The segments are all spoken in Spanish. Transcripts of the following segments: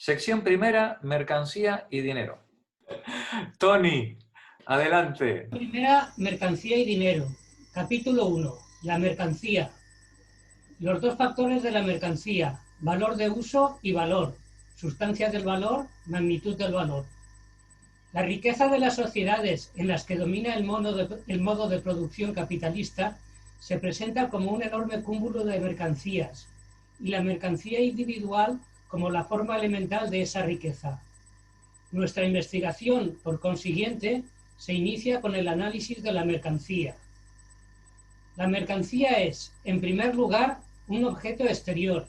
Sección primera, mercancía y dinero. Tony, adelante. Primera, mercancía y dinero. Capítulo 1. La mercancía. Los dos factores de la mercancía: valor de uso y valor, sustancia del valor, magnitud del valor. La riqueza de las sociedades en las que domina el modo de producción capitalista se presenta como un enorme cúmulo de mercancías, y la mercancía individual como la forma elemental de esa riqueza. Nuestra investigación, por consiguiente, se inicia con el análisis de la mercancía. La mercancía es, en primer lugar, un objeto exterior,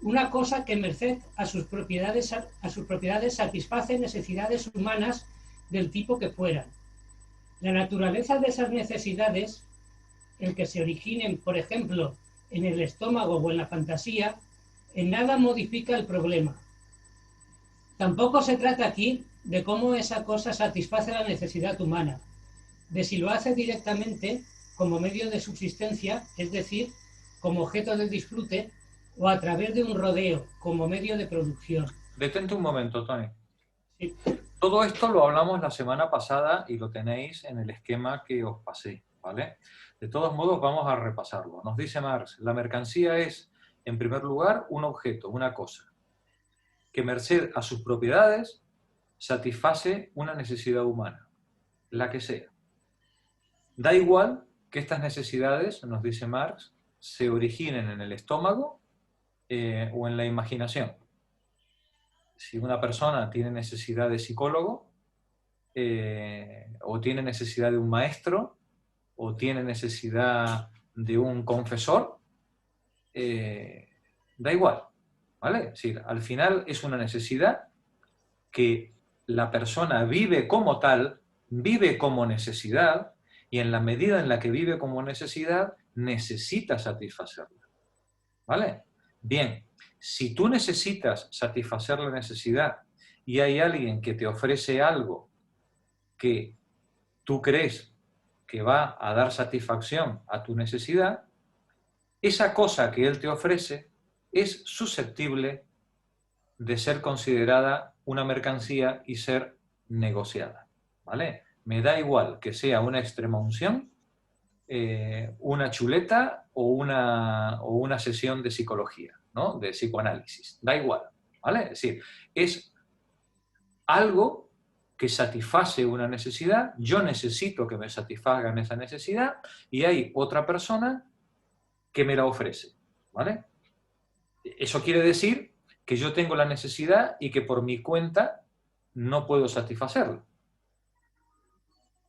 una cosa que, merced a sus propiedades satisface necesidades humanas del tipo que fueran. La naturaleza de esas necesidades, el que se originen, por ejemplo, en el estómago o en la fantasía, en nada modifica el problema. Tampoco se trata aquí de cómo esa cosa satisface la necesidad humana, de si lo hace directamente como medio de subsistencia, es decir, como objeto de disfrute, o a través de un rodeo, como medio de producción. Detente un momento, Tony. Sí. Todo esto lo hablamos la semana pasada y lo tenéis en el esquema que os pasé, ¿vale? De todos modos, vamos a repasarlo. Nos dice Marx, la mercancía es, en primer lugar, un objeto, una cosa, que merced a sus propiedades satisface una necesidad humana, la que sea. Da igual que estas necesidades, nos dice Marx, se originen en el estómago o en la imaginación. Si una persona tiene necesidad de psicólogo, o tiene necesidad de un maestro, o tiene necesidad de un confesor, da igual, ¿vale? Es decir, al final es una necesidad que la persona vive como tal, vive como necesidad, y en la medida en la que vive como necesidad, necesita satisfacerla, ¿vale? Bien, si tú necesitas satisfacer la necesidad y hay alguien que te ofrece algo que tú crees que va a dar satisfacción a tu necesidad, esa cosa que él te ofrece es susceptible de ser considerada una mercancía y ser negociada, ¿vale? Me da igual que sea una extremaunción, una chuleta o una sesión de psicología, ¿no? De psicoanálisis, da igual, ¿vale? Es decir, es algo que satisface una necesidad, yo necesito que me satisfagan esa necesidad y hay otra persona que me la ofrece, ¿vale? Eso quiere decir que yo tengo la necesidad y que por mi cuenta no puedo satisfacerla.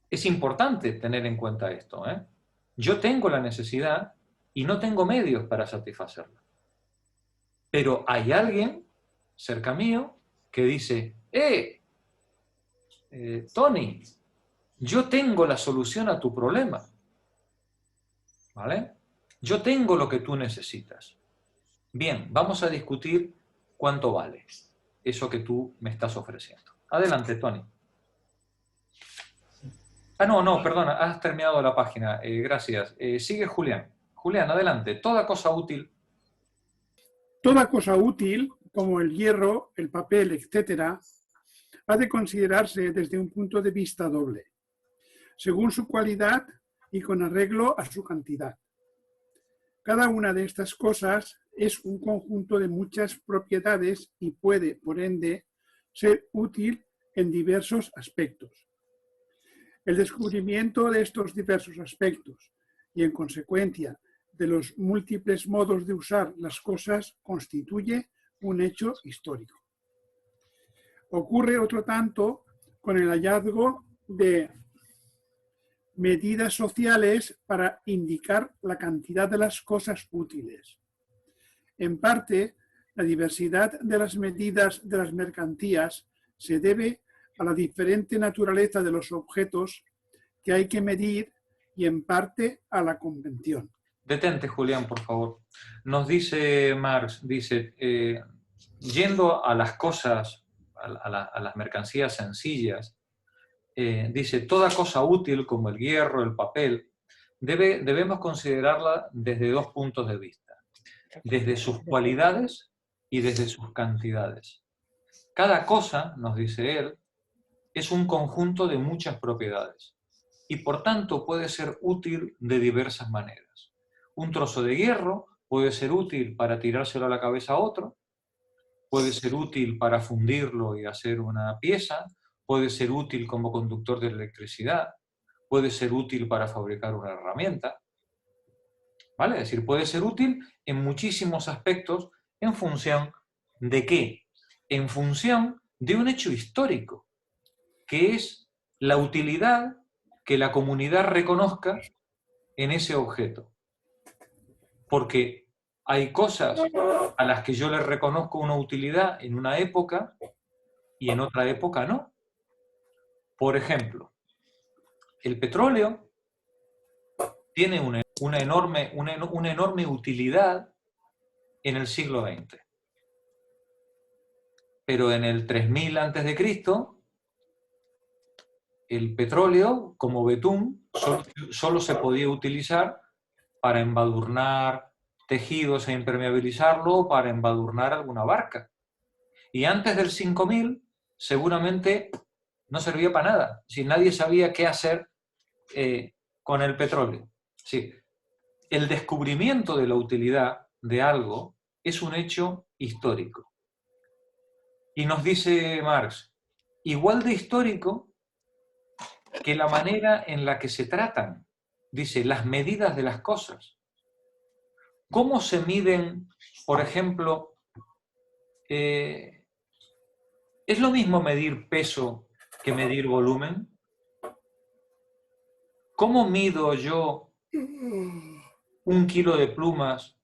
Es importante tener en cuenta esto, ¿eh? Yo tengo la necesidad y no tengo medios para satisfacerla. Pero hay alguien cerca mío que dice, Tony, yo tengo la solución a tu problema, ¿vale? Yo tengo lo que tú necesitas. Bien, vamos a discutir cuánto vale eso que tú me estás ofreciendo. Adelante, Tony. Ah, no, perdona, has terminado la página. Gracias. Sigue Julián. Julián, adelante. Toda cosa útil. Toda cosa útil, como el hierro, el papel, etc., ha de considerarse desde un punto de vista doble, según su cualidad y con arreglo a su cantidad. Cada una de estas cosas es un conjunto de muchas propiedades y puede, por ende, ser útil en diversos aspectos. El descubrimiento de estos diversos aspectos y, en consecuencia, de los múltiples modos de usar las cosas constituye un hecho histórico. Ocurre otro tanto con el hallazgo de medidas sociales para indicar la cantidad de las cosas útiles. En parte, la diversidad de las medidas de las mercancías se debe a la diferente naturaleza de los objetos que hay que medir y en parte a la convención. Detente, Julián, por favor. Nos dice Marx, dice, yendo a las cosas, a las mercancías sencillas, dice, toda cosa útil como el hierro, el papel, debemos considerarla desde dos puntos de vista, desde sus cualidades y desde sus cantidades. Cada cosa, nos dice él, es un conjunto de muchas propiedades y por tanto puede ser útil de diversas maneras. Un trozo de hierro puede ser útil para tirárselo a la cabeza a otro, puede ser útil para fundirlo y hacer una pieza, puede ser útil como conductor de electricidad, puede ser útil para fabricar una herramienta, ¿vale? Es decir, puede ser útil en muchísimos aspectos en función de ¿qué? En función de un hecho histórico, que es la utilidad que la comunidad reconozca en ese objeto. Porque hay cosas a las que yo les reconozco una utilidad en una época y en otra época no. Por ejemplo, el petróleo tiene una enorme utilidad en el siglo XX. Pero en el 3000 a.C., el petróleo, como betún, solo se podía utilizar para embadurnar tejidos e impermeabilizarlo o para embadurnar alguna barca. Y antes del 5000, seguramente no servía para nada. Si nadie sabía qué hacer con el petróleo. Sí. El descubrimiento de la utilidad de algo es un hecho histórico. Y nos dice Marx, igual de histórico que la manera en la que se tratan, dice, las medidas de las cosas. ¿Cómo se miden, por ejemplo, es lo mismo medir peso que medir volumen? ¿Cómo mido yo 1 kilo de plumas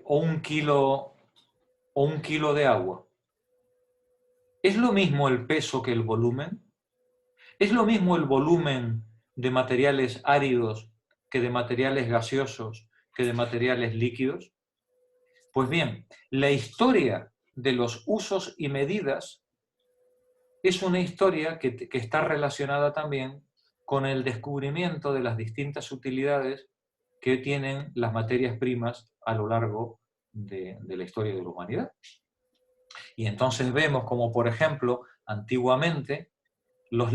o un kilo de agua? ¿Es lo mismo el peso que el volumen? ¿Es lo mismo el volumen de materiales áridos que de materiales gaseosos, que de materiales líquidos? Pues bien, la historia de los usos y medidas es una historia que está relacionada también con el descubrimiento de las distintas utilidades que tienen las materias primas a lo largo de la historia de la humanidad. Y entonces vemos como, por ejemplo, antiguamente, por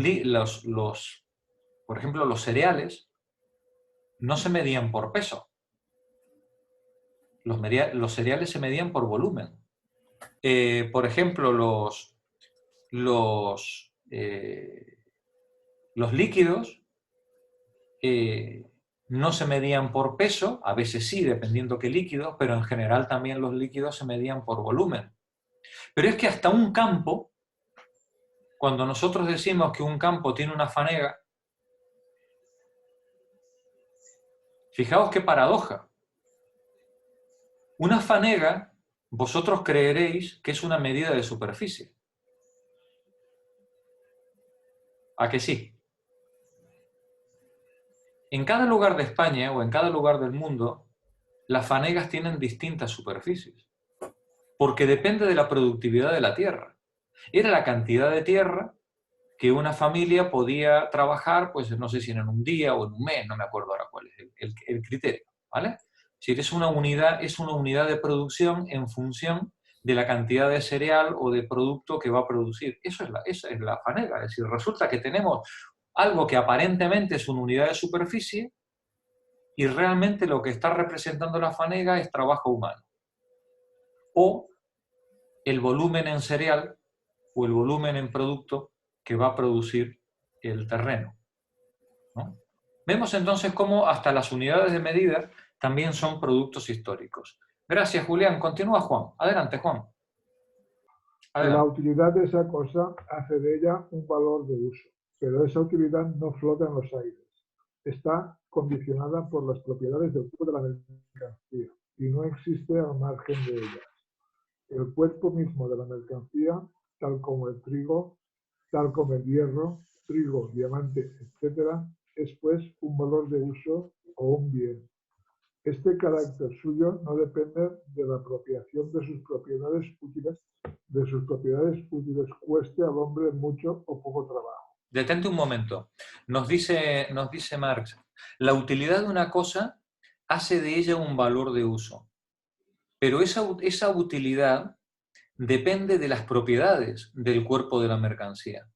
ejemplo, los cereales no se medían por peso. Los cereales se medían por volumen. Por ejemplo, los líquidos no se medían por peso, a veces sí, dependiendo qué líquidos, pero en general también los líquidos se medían por volumen. Pero es que hasta un campo, cuando nosotros decimos que un campo tiene una fanega, fijaos qué paradoja. Una fanega, vosotros creeréis que es una medida de superficie. ¿A que sí? En cada lugar de España o en cada lugar del mundo, las fanegas tienen distintas superficies, porque depende de la productividad de la tierra. Era la cantidad de tierra que una familia podía trabajar, pues no sé si en un día o en un mes, no me acuerdo ahora cuál es el criterio, ¿vale? Si es una unidad de producción en función de la cantidad de cereal o de producto que va a producir. Esa es la fanega. Es decir, resulta que tenemos algo que aparentemente es una unidad de superficie y realmente lo que está representando la fanega es trabajo humano. O el volumen en cereal o el volumen en producto que va a producir el terreno, ¿no? Vemos entonces cómo hasta las unidades de medida también son productos históricos. Gracias, Julián. Continúa, Juan. Adelante, Juan. Adelante. La utilidad de esa cosa hace de ella un valor de uso, pero esa utilidad no flota en los aires. Está condicionada por las propiedades del cuerpo de la mercancía y no existe al margen de ellas. El cuerpo mismo de la mercancía, tal como el trigo, tal como el hierro, trigo, diamante, etc., es pues un valor de uso o un bien. Este carácter suyo no depende de la apropiación de sus propiedades útiles, cueste al hombre mucho o poco trabajo. Detente un momento. Nos dice Marx, la utilidad de una cosa hace de ella un valor de uso. pero esa utilidad depende de las propiedades del cuerpo de la mercancía.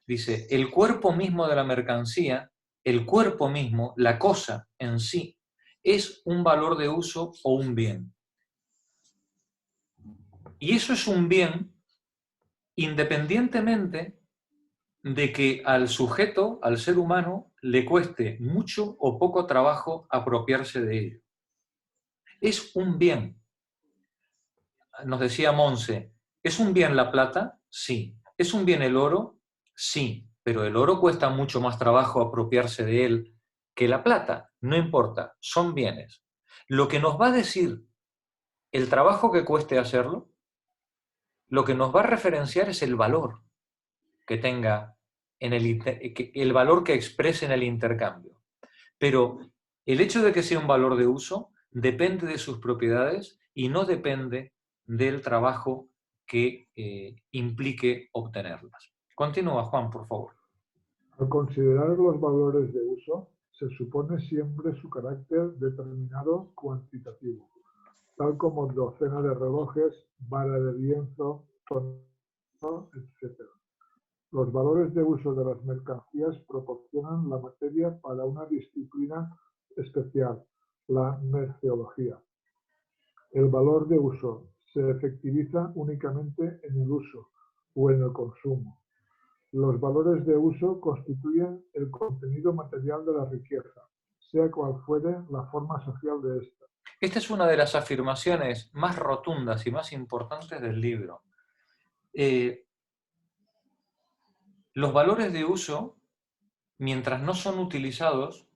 Dice, el cuerpo mismo de la mercancía, el cuerpo mismo, la cosa en sí, es un valor de uso o un bien. Y eso es un bien independientemente de que al sujeto, al ser humano, le cueste mucho o poco trabajo apropiarse de ello. Es un bien. Nos decía Monse, ¿es un bien la plata? Sí. ¿Es un bien el oro? Sí. Pero el oro cuesta mucho más trabajo apropiarse de él que la plata. No importa, son bienes. Lo que nos va a decir el trabajo que cueste hacerlo, lo que nos va a referenciar es el valor que tenga, el valor que exprese en el intercambio. Pero el hecho de que sea un valor de uso depende de sus propiedades y no depende del trabajo que implique obtenerlas. Continúa, Juan, por favor. Al considerar los valores de uso, se supone siempre su carácter determinado cuantitativo, tal como docena de relojes, vara de lienzo, tono, etc. Los valores de uso de las mercancías proporcionan la materia para una disciplina especial, la merceología. El valor de uso se efectiviza únicamente en el uso o en el consumo. Los valores de uso constituyen el contenido material de la riqueza, sea cual fuere la forma social de esta. Esta es una de las afirmaciones más rotundas y más importantes del libro. Los valores de uso, mientras no son utilizados,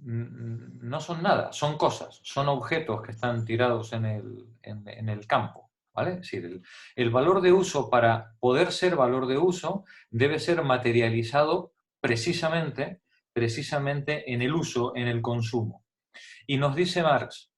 no son nada, son cosas, son objetos que están tirados en el campo, ¿vale? Es decir, el valor de uso, para poder ser valor de uso, debe ser materializado precisamente en el uso, en el consumo. Y nos dice Marx,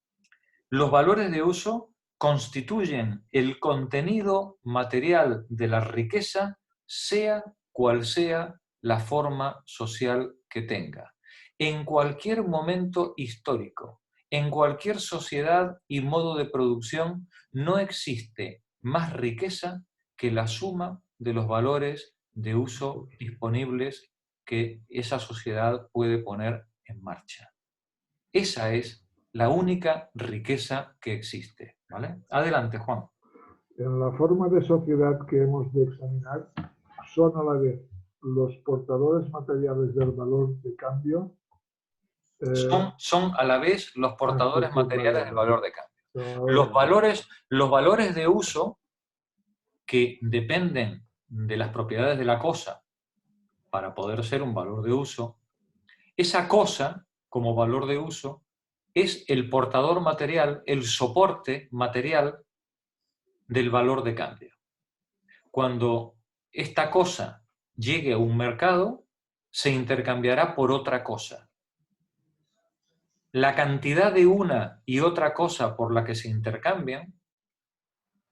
los valores de uso constituyen el contenido material de la riqueza, sea cual sea la forma social que tenga. En cualquier momento histórico, en cualquier sociedad y modo de producción, no existe más riqueza que la suma de los valores de uso disponibles que esa sociedad puede poner en marcha. Esa es la única riqueza que existe, ¿vale? Adelante, Juan. En la forma de sociedad que hemos de examinar, son a la vez los portadores materiales del valor de cambio. Son a la vez los portadores materiales del valor de cambio. Los valores de uso que dependen de las propiedades de la cosa para poder ser un valor de uso, esa cosa, como valor de uso, es el portador material, el soporte material del valor de cambio. Cuando esta cosa llegue a un mercado, se intercambiará por otra cosa. La cantidad de una y otra cosa por la que se intercambian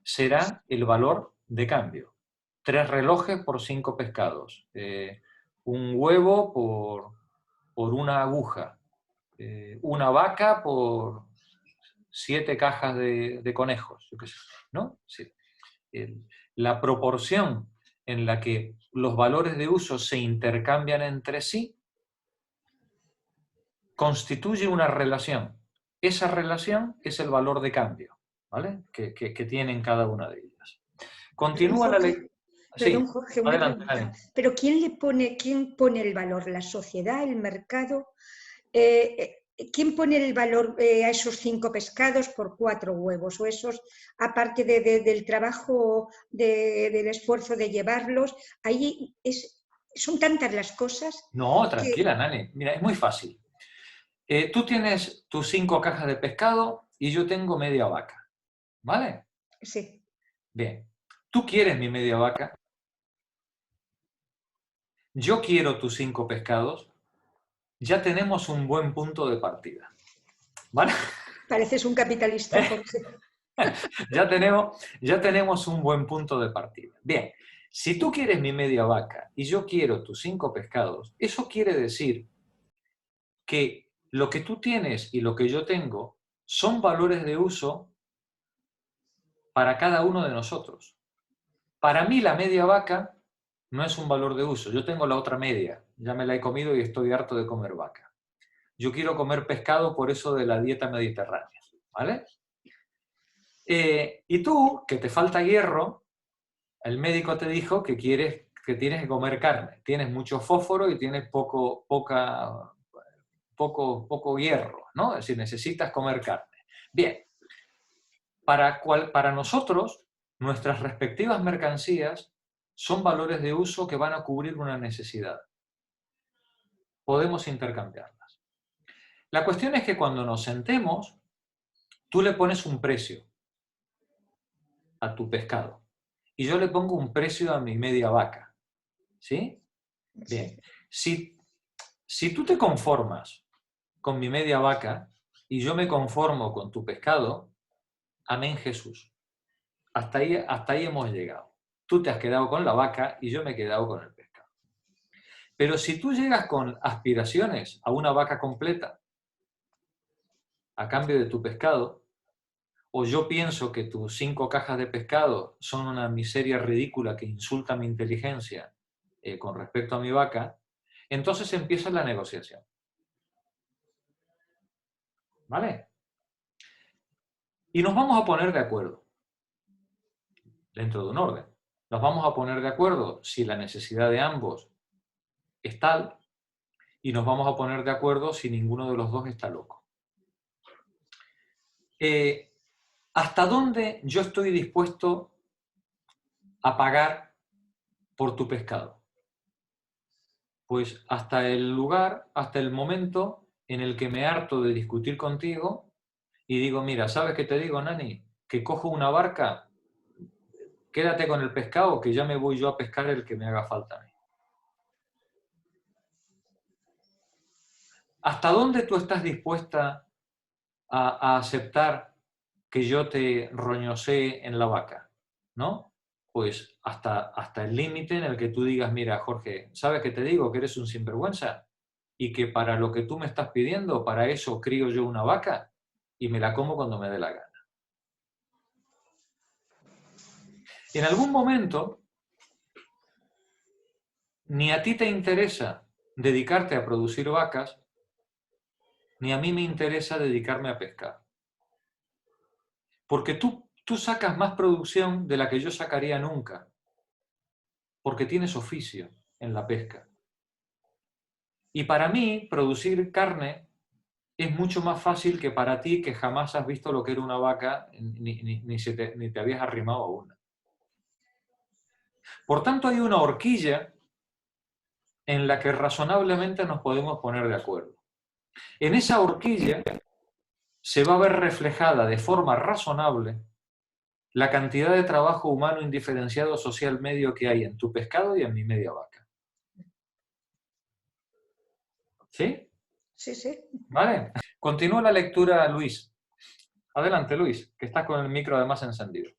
será el valor de cambio. 3 relojes por 5 pescados. Un huevo por una aguja. Una vaca por 7 cajas de conejos. ¿No? Sí. La proporción en la que los valores de uso se intercambian entre sí constituye una relación. Esa relación es el valor de cambio, ¿vale? que tienen cada una de ellas. Continúa la ley. Perdón, Sí, Jorge, una adelante, pregunta. adelante. ¿Pero quién pone el valor? ¿La sociedad, el mercado? ¿Quién pone el valor a esos 5 pescados por 4 huevos? ¿O esos, aparte del trabajo, del esfuerzo de llevarlos? Ahí son tantas las cosas. No, tranquila, Nani. Mira, es muy fácil. Tú tienes tus 5 cajas de pescado y yo tengo media vaca, ¿vale? Sí. Bien. Tú quieres mi media vaca. Yo quiero tus 5 pescados. Ya tenemos un buen punto de partida, ¿vale? Pareces un capitalista, Jorge. ya tenemos un buen punto de partida. Bien, si tú quieres mi media vaca y yo quiero tus 5 pescados, eso quiere decir que lo que tú tienes y lo que yo tengo son valores de uso para cada uno de nosotros. Para mí la media vaca no es un valor de uso. Yo tengo la otra media, ya me la he comido y estoy harto de comer vaca. Yo quiero comer pescado por eso de la dieta mediterránea, ¿vale? Y tú, que te falta hierro, el médico te dijo que tienes que comer carne. Tienes mucho fósforo y tienes poco hierro, ¿no? Es decir, necesitas comer carne. Bien, para nosotros, nuestras respectivas mercancías son valores de uso que van a cubrir una necesidad. Podemos intercambiarlas. La cuestión es que cuando nos sentemos, tú le pones un precio a tu pescado y yo le pongo un precio a mi media vaca. ¿Sí? Bien. Si tú te conformas con mi media vaca y yo me conformo con tu pescado, amén Jesús. Hasta ahí hemos llegado. Tú te has quedado con la vaca y yo me he quedado con el pescado. Pero si tú llegas con aspiraciones a una vaca completa a cambio de tu pescado, o yo pienso que tus 5 cajas de pescado son una miseria ridícula que insulta mi inteligencia con respecto a mi vaca, entonces empieza la negociación. ¿Vale? Y nos vamos a poner de acuerdo, dentro de un orden. Nos vamos a poner de acuerdo si la necesidad de ambos es tal, y nos vamos a poner de acuerdo si ninguno de los dos está loco. ¿Hasta dónde yo estoy dispuesto a pagar por tu pescado? Pues hasta el lugar, hasta el momento en el que me harto de discutir contigo y digo, mira, ¿sabes qué te digo, Nani? Que cojo una barca, quédate con el pescado, que ya me voy yo a pescar el que me haga falta a mí. ¿Hasta dónde tú estás dispuesta a aceptar que yo te roñosee en la vaca? ¿No? Pues hasta el límite en el que tú digas, mira, Jorge, ¿sabes qué te digo? Que eres un sinvergüenza y que para lo que tú me estás pidiendo, para eso crío yo una vaca y me la como cuando me dé la gana. En algún momento, ni a ti te interesa dedicarte a producir vacas, ni a mí me interesa dedicarme a pescar. Porque tú sacas más producción de la que yo sacaría nunca, porque tienes oficio en la pesca. Y para mí, producir carne es mucho más fácil que para ti, que jamás has visto lo que era una vaca, ni te habías arrimado a una. Por tanto, hay una horquilla en la que razonablemente nos podemos poner de acuerdo. En esa horquilla se va a ver reflejada de forma razonable la cantidad de trabajo humano indiferenciado social medio que hay en tu pescado y en mi media vaca. ¿Sí? Sí, sí. Vale. Continúa la lectura, Luis. Adelante, Luis, que estás con el micro además encendido.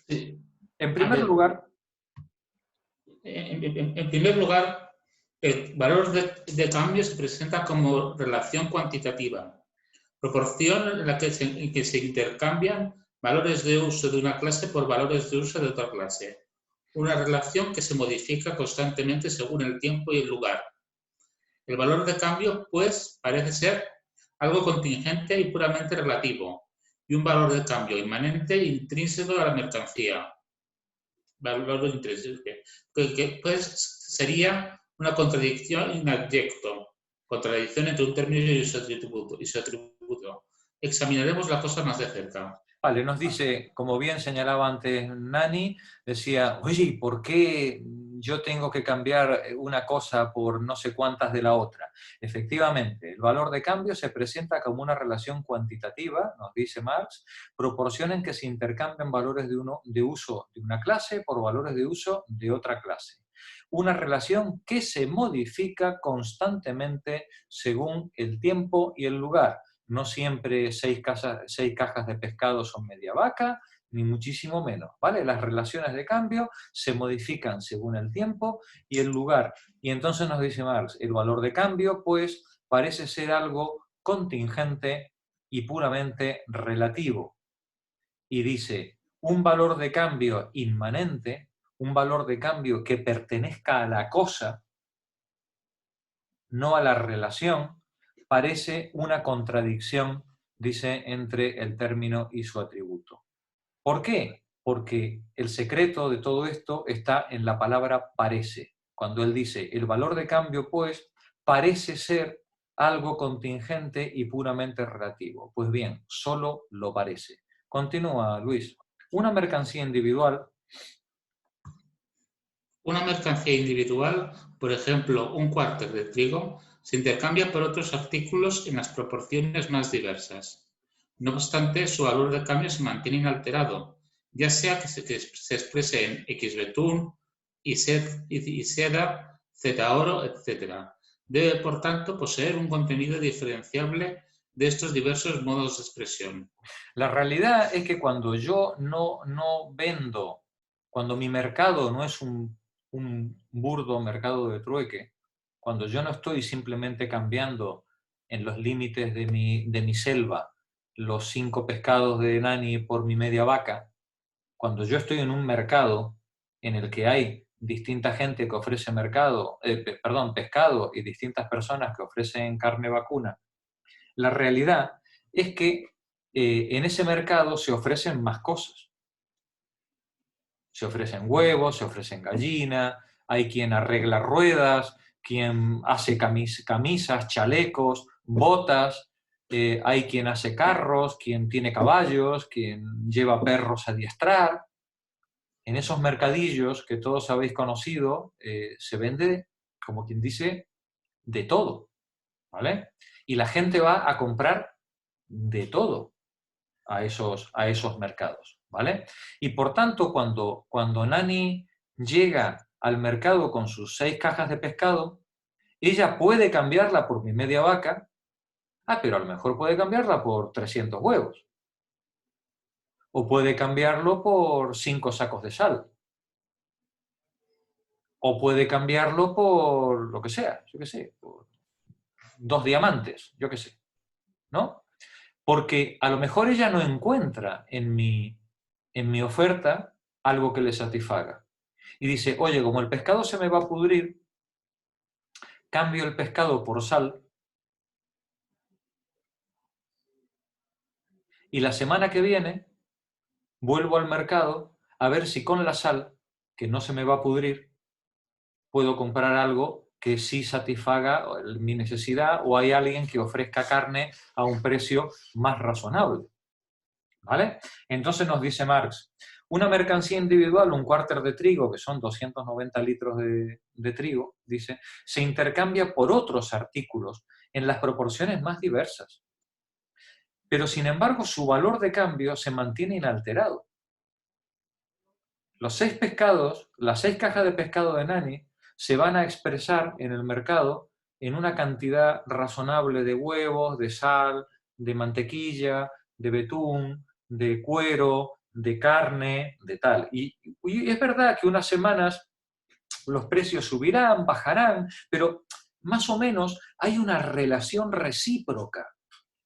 Sí. En primer lugar, el valor de cambio se presenta como relación cuantitativa, proporción en la que se intercambian valores de uso de una clase por valores de uso de otra clase. Una relación que se modifica constantemente según el tiempo y el lugar. El valor de cambio, pues, parece ser algo contingente y puramente relativo, y un valor de cambio inmanente e intrínseco a la mercancía. Valor intrínseco, que pues sería una contradicción in adjecto, contradicción entre un término y su atributo. Examinaremos la cosa más de cerca. Vale, nos dice, como bien señalaba antes Nani, decía, oye, ¿por qué yo tengo que cambiar una cosa por no sé cuántas de la otra? Efectivamente, el valor de cambio se presenta como una relación cuantitativa, nos dice Marx, proporción en que se intercambian valores de uso de una clase por valores de uso de otra clase. Una relación que se modifica constantemente según el tiempo y el lugar. No siempre 6 cajas de pescado son media vaca, ni muchísimo menos, ¿vale? Las relaciones de cambio se modifican según el tiempo y el lugar. Y entonces nos dice Marx, el valor de cambio, pues, parece ser algo contingente y puramente relativo. Y dice, un valor de cambio inmanente, un valor de cambio que pertenezca a la cosa, no a la relación, parece una contradicción, dice, entre el término y su atributo. ¿Por qué? Porque el secreto de todo esto está en la palabra parece. Cuando él dice, el valor de cambio, pues, parece ser algo contingente y puramente relativo. Pues bien, solo lo parece. Continúa, Luis. Una mercancía individual. Una mercancía individual, por ejemplo, un cuarter de trigo, se intercambia por otros artículos en las proporciones más diversas. No obstante, su valor de cambio se mantiene inalterado, ya sea que se exprese en X betún, Y seda, Z oro, etc. Debe, por tanto, poseer un contenido diferenciable de estos diversos modos de expresión. La realidad es que cuando yo no vendo, cuando mi mercado no es un burdo mercado de trueque, cuando yo no estoy simplemente cambiando en los límites de mi selva los 5 pescados de Nani por mi media vaca, cuando yo estoy en un mercado en el que hay distinta gente que ofrece pescado y distintas personas que ofrecen carne vacuna, la realidad es que en ese mercado se ofrecen más cosas. Se ofrecen huevos, se ofrecen gallinas, hay quien arregla ruedas, quien hace camisas, chalecos, botas, hay quien hace carros, quien tiene caballos, quien lleva perros a adiestrar. En esos mercadillos que todos habéis conocido, se vende, como quien dice, de todo, ¿vale? Y la gente va a comprar de todo a esos mercados, ¿vale? Y por tanto, cuando Nani llega al mercado con sus 6 cajas de pescado, ella puede cambiarla por mi media vaca, pero a lo mejor puede cambiarla por 300 huevos. O puede cambiarlo por 5 sacos de sal. O puede cambiarlo por lo que sea, yo qué sé, por 2 diamantes, yo qué sé, ¿no? Porque a lo mejor ella no encuentra en mi oferta algo que le satisfaga. Y dice, oye, como el pescado se me va a pudrir, cambio el pescado por sal y la semana que viene vuelvo al mercado a ver si con la sal, que no se me va a pudrir, puedo comprar algo que sí satisfaga mi necesidad o hay alguien que ofrezca carne a un precio más razonable. ¿Vale? Entonces nos dice Marx, una mercancía individual, un cuarter de trigo, que son 290 litros de trigo, dice, se intercambia por otros artículos en las proporciones más diversas. Pero sin embargo su valor de cambio se mantiene inalterado. Los 6 pescados, las 6 cajas de pescado de Nani, se van a expresar en el mercado en una cantidad razonable de huevos, de sal, de mantequilla, de betún, de cuero, de carne, de tal. Y es verdad que unas semanas los precios subirán, bajarán, pero más o menos hay una relación recíproca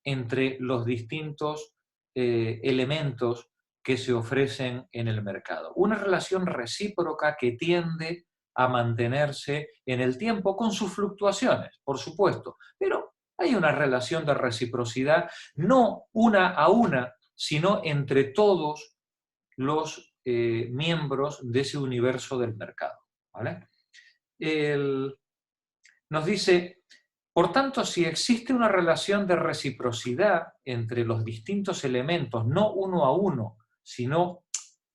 entre los distintos elementos que se ofrecen en el mercado. Una relación recíproca que tiende a mantenerse en el tiempo con sus fluctuaciones, por supuesto, pero hay una relación de reciprocidad, no una a una, sino entre todos los miembros de ese universo del mercado, ¿vale? Nos dice, por tanto, si existe una relación de reciprocidad entre los distintos elementos, no uno a uno, sino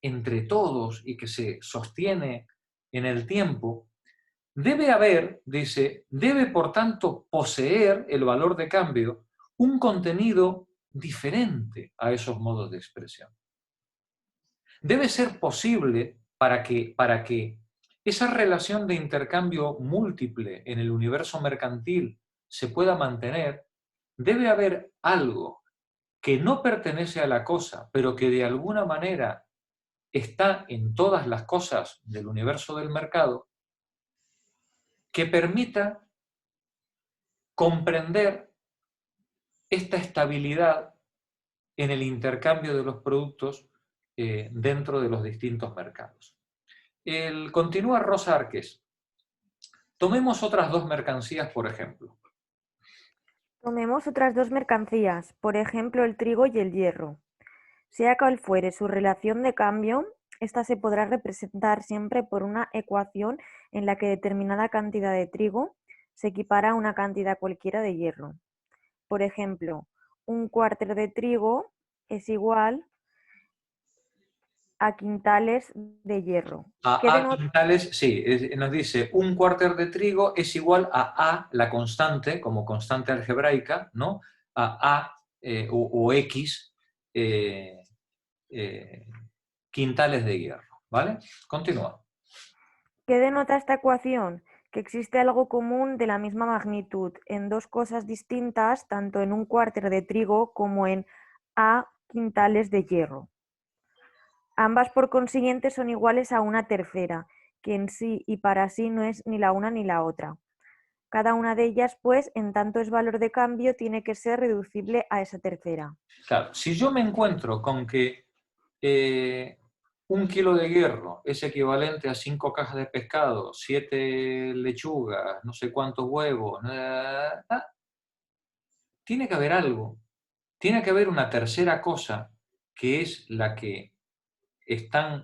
entre todos y que se sostiene en el tiempo, debe haber, dice, debe por tanto poseer el valor de cambio un contenido diferente a esos modos de expresión. Debe ser posible para que esa relación de intercambio múltiple en el universo mercantil se pueda mantener, debe haber algo que no pertenece a la cosa, pero que de alguna manera está en todas las cosas del universo del mercado, que permita comprender esta estabilidad en el intercambio de los productos dentro de los distintos mercados. Continúa Rosa Arqués. Tomemos otras dos mercancías, por ejemplo. Tomemos otras dos mercancías, por ejemplo el trigo y el hierro. Sea cual fuere su relación de cambio, esta se podrá representar siempre por una ecuación en la que determinada cantidad de trigo se equipara a una cantidad cualquiera de hierro. Por ejemplo, un cuarter de trigo es igual a quintales de hierro. Quintales, sí, nos dice un cuarter de trigo es igual a la constante, como constante algebraica, ¿no? A o X quintales de hierro, ¿vale? Continúa. ¿Qué denota esta ecuación? Que existe algo común de la misma magnitud en dos cosas distintas, tanto en un cuarter de trigo como en A quintales de hierro. Ambas, por consiguiente, son iguales a una tercera, que en sí y para sí no es ni la una ni la otra. Cada una de ellas, pues, en tanto es valor de cambio, tiene que ser reducible a esa tercera. Claro, si yo me encuentro con que 1 kilo de hierro es equivalente a 5 cajas de pescado, 7 lechugas, no sé cuántos huevos, tiene que haber algo. Tiene que haber una tercera cosa que es la que está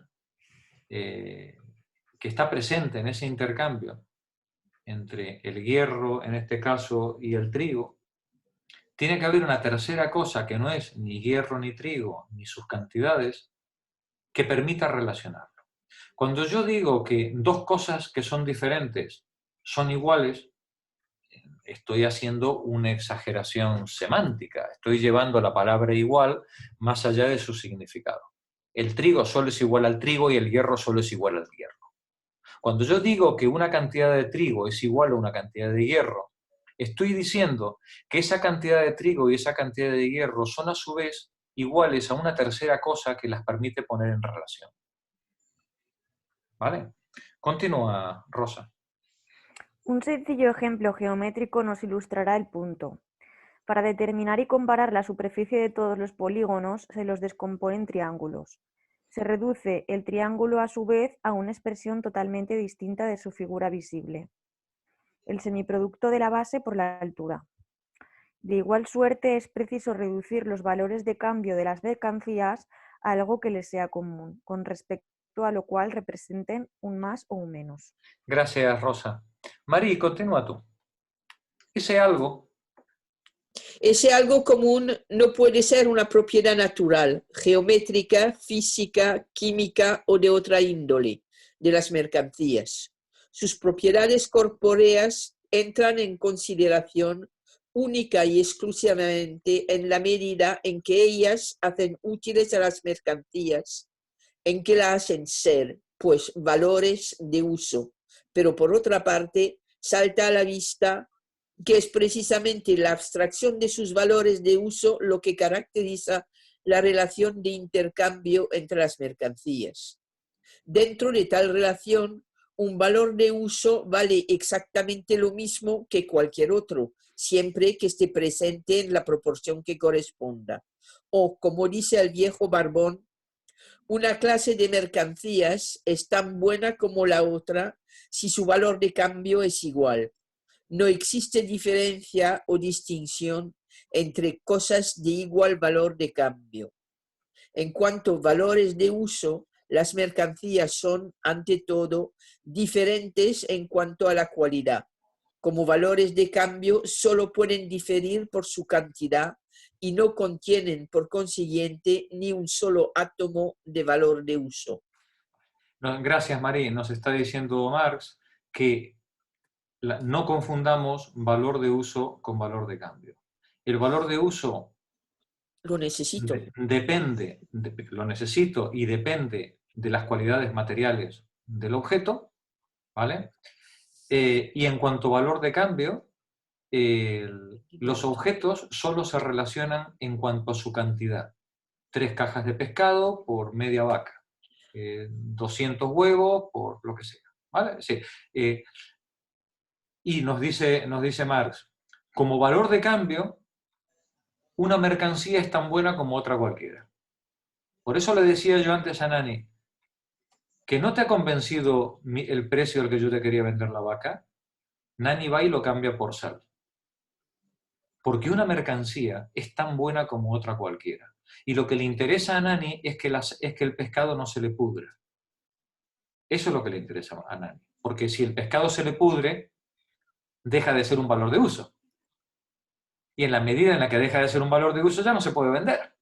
presente en ese intercambio entre el hierro, en este caso, y el trigo. Tiene que haber una tercera cosa que no es ni hierro ni trigo, ni sus cantidades, que permita relacionarlo. Cuando yo digo que dos cosas que son diferentes son iguales, estoy haciendo una exageración semántica, estoy llevando la palabra igual más allá de su significado. El trigo solo es igual al trigo y el hierro solo es igual al hierro. Cuando yo digo que una cantidad de trigo es igual a una cantidad de hierro, estoy diciendo que esa cantidad de trigo y esa cantidad de hierro son a su vez iguales a una tercera cosa que las permite poner en relación. ¿Vale? Continúa, Rosa. Un sencillo ejemplo geométrico nos ilustrará el punto. Para determinar y comparar la superficie de todos los polígonos, se los descompone en triángulos. Se reduce el triángulo a su vez a una expresión totalmente distinta de su figura visible. El semiproducto de la base por la altura. De igual suerte es preciso reducir los valores de cambio de las mercancías a algo que les sea común, con respecto a lo cual representen un más o un menos. Gracias, Rosa. Mari, continúa tú. Ese algo común no puede ser una propiedad natural, geométrica, física, química o de otra índole de las mercancías. Sus propiedades corpóreas entran en consideración única y exclusivamente en la medida en que ellas hacen útiles a las mercancías, en que la hacen ser, pues, valores de uso. Pero por otra parte, salta a la vista que es precisamente la abstracción de sus valores de uso lo que caracteriza la relación de intercambio entre las mercancías. Dentro de tal relación, un valor de uso vale exactamente lo mismo que cualquier otro, siempre que esté presente en la proporción que corresponda. O, como dice el viejo Barbón, una clase de mercancías es tan buena como la otra si su valor de cambio es igual. No existe diferencia o distinción entre cosas de igual valor de cambio. En cuanto a valores de uso, las mercancías son, ante todo, diferentes en cuanto a la cualidad. Como valores de cambio, solo pueden diferir por su cantidad y no contienen, por consiguiente, ni un solo átomo de valor de uso. Gracias, Mari. Nos está diciendo Marx que no confundamos valor de uso con valor de cambio. El valor de uso lo necesito. Lo necesito y depende de las cualidades materiales del objeto, ¿vale? Y en cuanto a valor de cambio, los objetos solo se relacionan en cuanto a su cantidad. 3 cajas de pescado por media vaca. 200 huevos por lo que sea, ¿vale? Sí. Y nos dice Marx, como valor de cambio, una mercancía es tan buena como otra cualquiera. Por eso le decía yo antes a Nani, que no te ha convencido el precio al que yo te quería vender la vaca, Nani va y lo cambia por sal. Porque una mercancía es tan buena como otra cualquiera. Y lo que le interesa a Nani es que el pescado no se le pudra. Eso es lo que le interesa a Nani. Porque si el pescado se le pudre, deja de ser un valor de uso. Y en la medida en la que deja de ser un valor de uso, ya no se puede vender.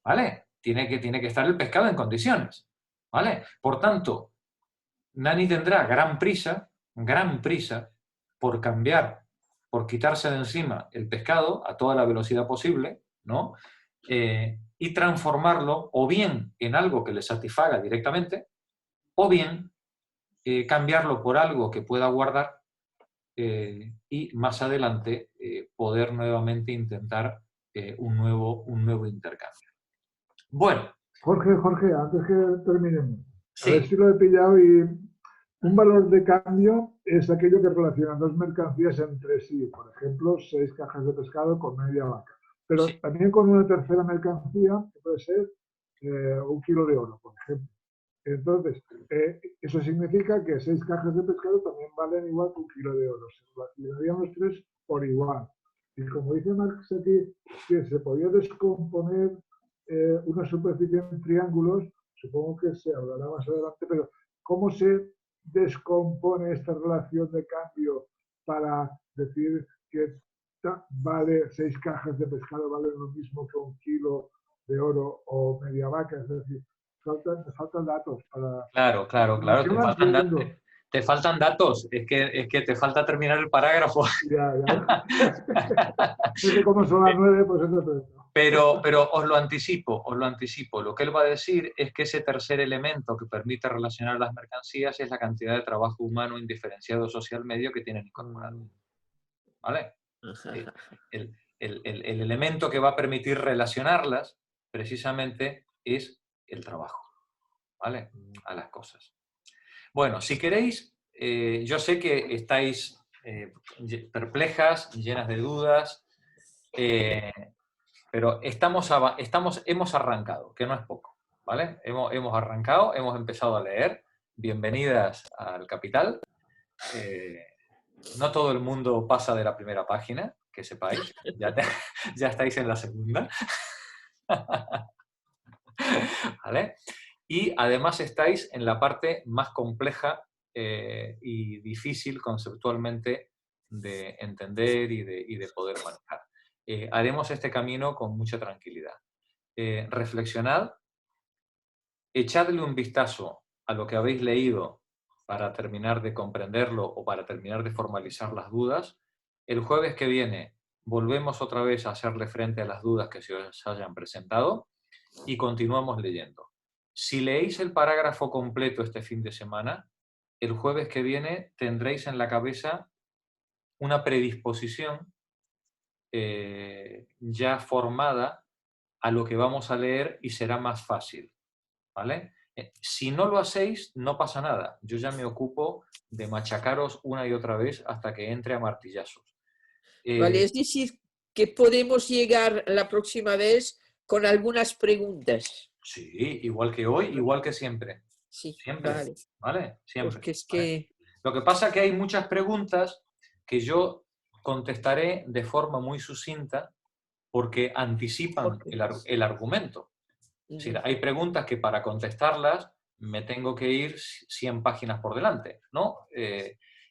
¿Vale? Tiene que estar el pescado en condiciones. ¿Vale? Por tanto, Nani tendrá gran prisa por cambiar, por quitarse de encima el pescado a toda la velocidad posible, ¿no? Y transformarlo o bien en algo que le satisfaga directamente, o bien cambiarlo por algo que pueda guardar y más adelante poder nuevamente intentar un nuevo intercambio. Bueno. Jorge, antes que terminemos, Sí. A ver si lo he pillado. Y un valor de cambio es aquello que relaciona dos mercancías entre sí. Por ejemplo, 6 cajas de pescado con media vaca. Pero Sí. también con una tercera mercancía, que puede ser 1 kilo de oro, por ejemplo. Entonces, eso significa que 6 cajas de pescado también valen igual que 1 kilo de oro. Se relacionarían los tres por igual. Y como dice Marx aquí, que se podía descomponer una superficie en triángulos, supongo que se hablará más adelante, pero ¿cómo se descompone esta relación de cambio para decir que vale 6 cajas de pescado valen lo mismo que 1 kilo de oro o media vaca? Es decir, me faltan datos para... Claro, te faltan datos, es que te falta terminar el parágrafo. Ya. Es que como son las 9, pues eso... Pero os lo anticipo. Lo que él va a decir es que ese tercer elemento que permite relacionar las mercancías es la cantidad de trabajo humano indiferenciado social medio que tienen incorporado. ¿Vale? El elemento que va a permitir relacionarlas precisamente es el trabajo. ¿Vale? A las cosas. Bueno, si queréis, yo sé que estáis perplejas, llenas de dudas, pero hemos arrancado, que no es poco, ¿vale? Hemos arrancado, hemos empezado a leer. Bienvenidas al Capital. No todo el mundo pasa de la primera página, que sepáis. Ya estáis en la segunda. ¿Vale? Y además estáis en la parte más compleja y difícil conceptualmente de entender y de poder manejar. Haremos este camino con mucha tranquilidad. Reflexionad, echadle un vistazo a lo que habéis leído para terminar de comprenderlo o para terminar de formalizar las dudas. El jueves que viene volvemos otra vez a hacerle frente a las dudas que se os hayan presentado y continuamos leyendo. Si leéis el parágrafo completo este fin de semana, el jueves que viene tendréis en la cabeza una predisposición ya formada a lo que vamos a leer y será más fácil, ¿vale? Si no lo hacéis, no pasa nada. Yo ya me ocupo de machacaros una y otra vez hasta que entre a martillazos. Vale, es decir, que podemos llegar la próxima vez con algunas preguntas. Sí, igual que hoy, igual que siempre. Sí, siempre, ¿vale? Siempre. Porque es que... Lo que pasa es que hay muchas preguntas que yo contestaré de forma muy sucinta porque anticipan el argumento. Es decir, hay preguntas que para contestarlas me tengo que ir 100 páginas por delante, ¿no?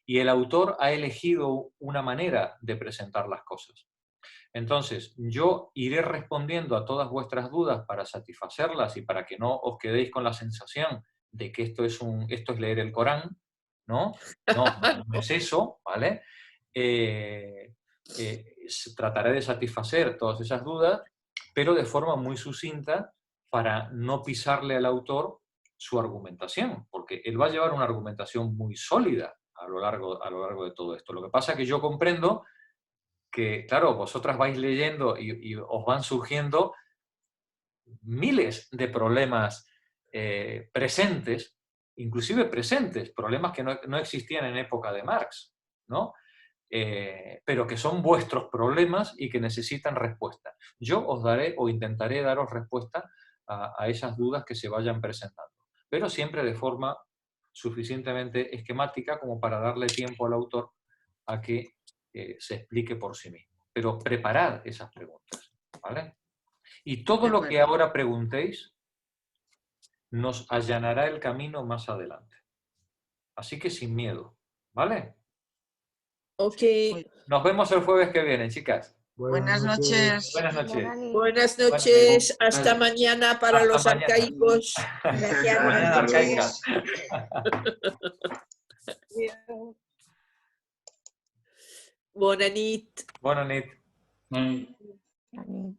Y el autor ha elegido una manera de presentar las cosas. Entonces, yo iré respondiendo a todas vuestras dudas para satisfacerlas y para que no os quedéis con la sensación de que esto es leer el Corán, ¿no? No es eso, ¿vale? Trataré de satisfacer todas esas dudas, pero de forma muy sucinta para no pisarle al autor su argumentación, porque él va a llevar una argumentación muy sólida a lo largo de todo esto. Lo que pasa es que yo comprendo que, claro, vosotras vais leyendo y os van surgiendo miles de problemas presentes, inclusive presentes, problemas que no existían en época de Marx, ¿no? pero que son vuestros problemas y que necesitan respuesta. Yo os daré o intentaré daros respuesta a esas dudas que se vayan presentando, pero siempre de forma suficientemente esquemática como para darle tiempo al autor a que se explique por sí mismo. Pero preparad esas preguntas, ¿vale? Y todo lo que ahora preguntéis nos allanará el camino más adelante. Así que sin miedo, ¿vale? Ok. Nos vemos el jueves que viene, chicas. Buenas noches. Buenas noches. Buenas noches. Hasta mañana para Hasta los mañana. arcaicos. Gracias, Mañana buenas noches. arcaica. Bona nit. Bona nit. Ay. Ani.